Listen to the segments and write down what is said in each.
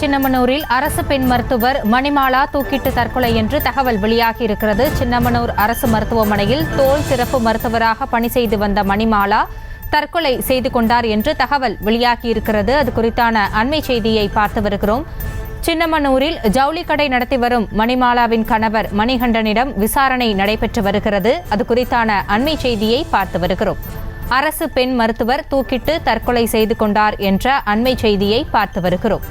சின்னமனூரில் அரசு பெண் மருத்துவர் மணிமாலா தூக்கிட்டு தற்கொலை என்று தகவல் வெளியாகியிருக்கிறது. சின்னமனூர் அரசு மருத்துவமனையில் தோல் சிறப்பு மருத்துவராக பணி செய்து வந்த மணிமாலா தற்கொலை செய்து கொண்டார் என்று தகவல் வெளியாகியிருக்கிறது. அது குறித்தான அண்மை செய்தியை பார்த்து வருகிறோம். சின்னமனூரில் ஜவுளி கடை நடத்தி வரும் மணிமாலாவின் கணவர் மணிகண்டனிடம் விசாரணை நடைபெற்று வருகிறது. அது குறித்தான அண்மை செய்தியை பார்த்து வருகிறோம். அரசு பெண் மருத்துவர் தூக்கிட்டு தற்கொலை செய்து கொண்டார் என்ற அண்மை செய்தியை பார்த்து வருகிறோம்.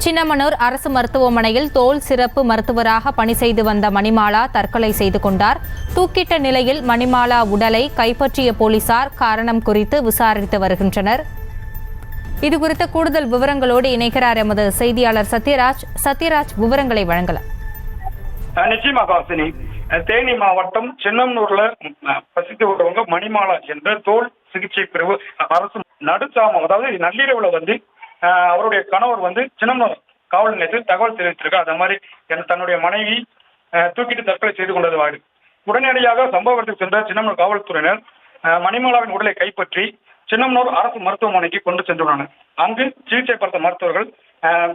சின்னமனூர் அரசு மருத்துவமனையில் தோல் சிறப்பு மருத்துவராக பணி செய்து வந்த மணிமாலா தற்கொலை செய்து கொண்டார். தூக்கிட்ட நிலையில் மணிமாலா உடலை கைப்பற்றிய போலீசார் காரணம் குறித்து விசாரித்து வருகின்றனர். இதுகுறித்த கூடுதல் விவரங்களோடு இணைக்கிறார் எமது செய்தியாளர் சத்யராஜ். விவரங்களை வழங்கலாம். நிச்சயமாக வாசினி, தேனி மாவட்டம் சின்னமனூர்ல வசித்து வருவங்க மணிமாலா என்ற தோல் சிகிச்சை பிரிவு அரசு நடுச்சாமம், அதாவது நள்ளிரவுல அவருடைய கணவர் சின்னமனூர் காவல் நிலையத்தில் தகவல் தெரிவித்திருக்கார். அது மாதிரி தன்னுடைய மனைவி தூக்கிட்டு தற்கொலை செய்து கொண்டது. உடனடியாக சம்பவத்துக்கு சென்ற சின்னமனூர் காவல்துறையினர் மணிமாலாவின் உடலை கைப்பற்றி சின்னமனூர் அரசு மருத்துவமனைக்கு கொண்டு சென்றுள்ளனர். அங்கு சிகிச்சை பார்த்த மருத்துவர்கள்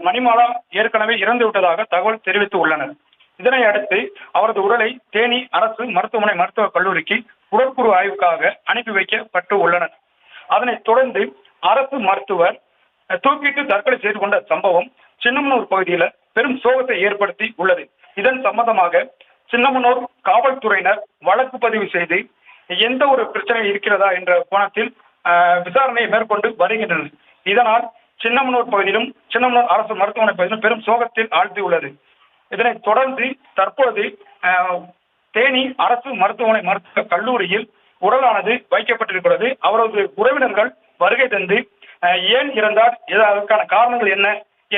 மணிமாலா ஏற்கனவே இறந்து விட்டதாக தகவல் தெரிவித்து உள்ளனர். இதனை அடுத்து அவரது உடலை தேனி அரசு மருத்துவமனை மருத்துவக் கல்லூரிக்கு உடற்கூறு ஆய்வுக்காக அனுப்பி வைக்கப்பட்டு உள்ளனர். அதனைத் தொடர்ந்து அரசு மருத்துவர் தூக்கிட்டு தற்கொலை செய்து கொண்ட சம்பவம் சின்னமனூர் பகுதியில் பெரும் சோகத்தை ஏற்படுத்தி உள்ளது. இதன் சம்பந்தமாக சின்னமனூர் காவல்துறையினர் வழக்கு பதிவு செய்து எந்த ஒரு பிரச்சனை இருக்கிறதா என்ற கோணத்தில் விசாரணையை மேற்கொண்டு வருகின்றனர். இதனால் சின்னமனூர் பகுதியிலும் சின்னமனூர் அரசு மருத்துவமனை பகுதியிலும் பெரும் சோகத்தில் ஆழ்த்தி உள்ளது. இதனைத் தொடர்ந்து தற்போது தேனி அரசு மருத்துவமனை மருத்துவக் கல்லூரியில் உடலானது வைக்கப்பட்டிருக்கிறது. அவரது உறவினர்கள் வருகை தந்து ஏன் இறந்தார், அதற்கான காரணங்கள் என்ன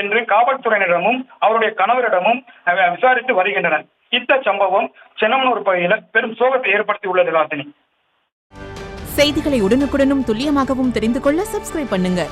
என்று காவல்துறையினரிடமும் அவருடைய கணவரிடமும் விசாரித்து வருகின்றனர். இந்த சம்பவம் சின்னமனூர் பகுதியில் பெரும் சோகத்தை ஏற்படுத்தி உள்ளது. ராசினி, செய்திகளை உடனுக்குடனும் துல்லியமாகவும் தெரிந்து கொள்ள சப்ஸ்கிரைப் பண்ணுங்க.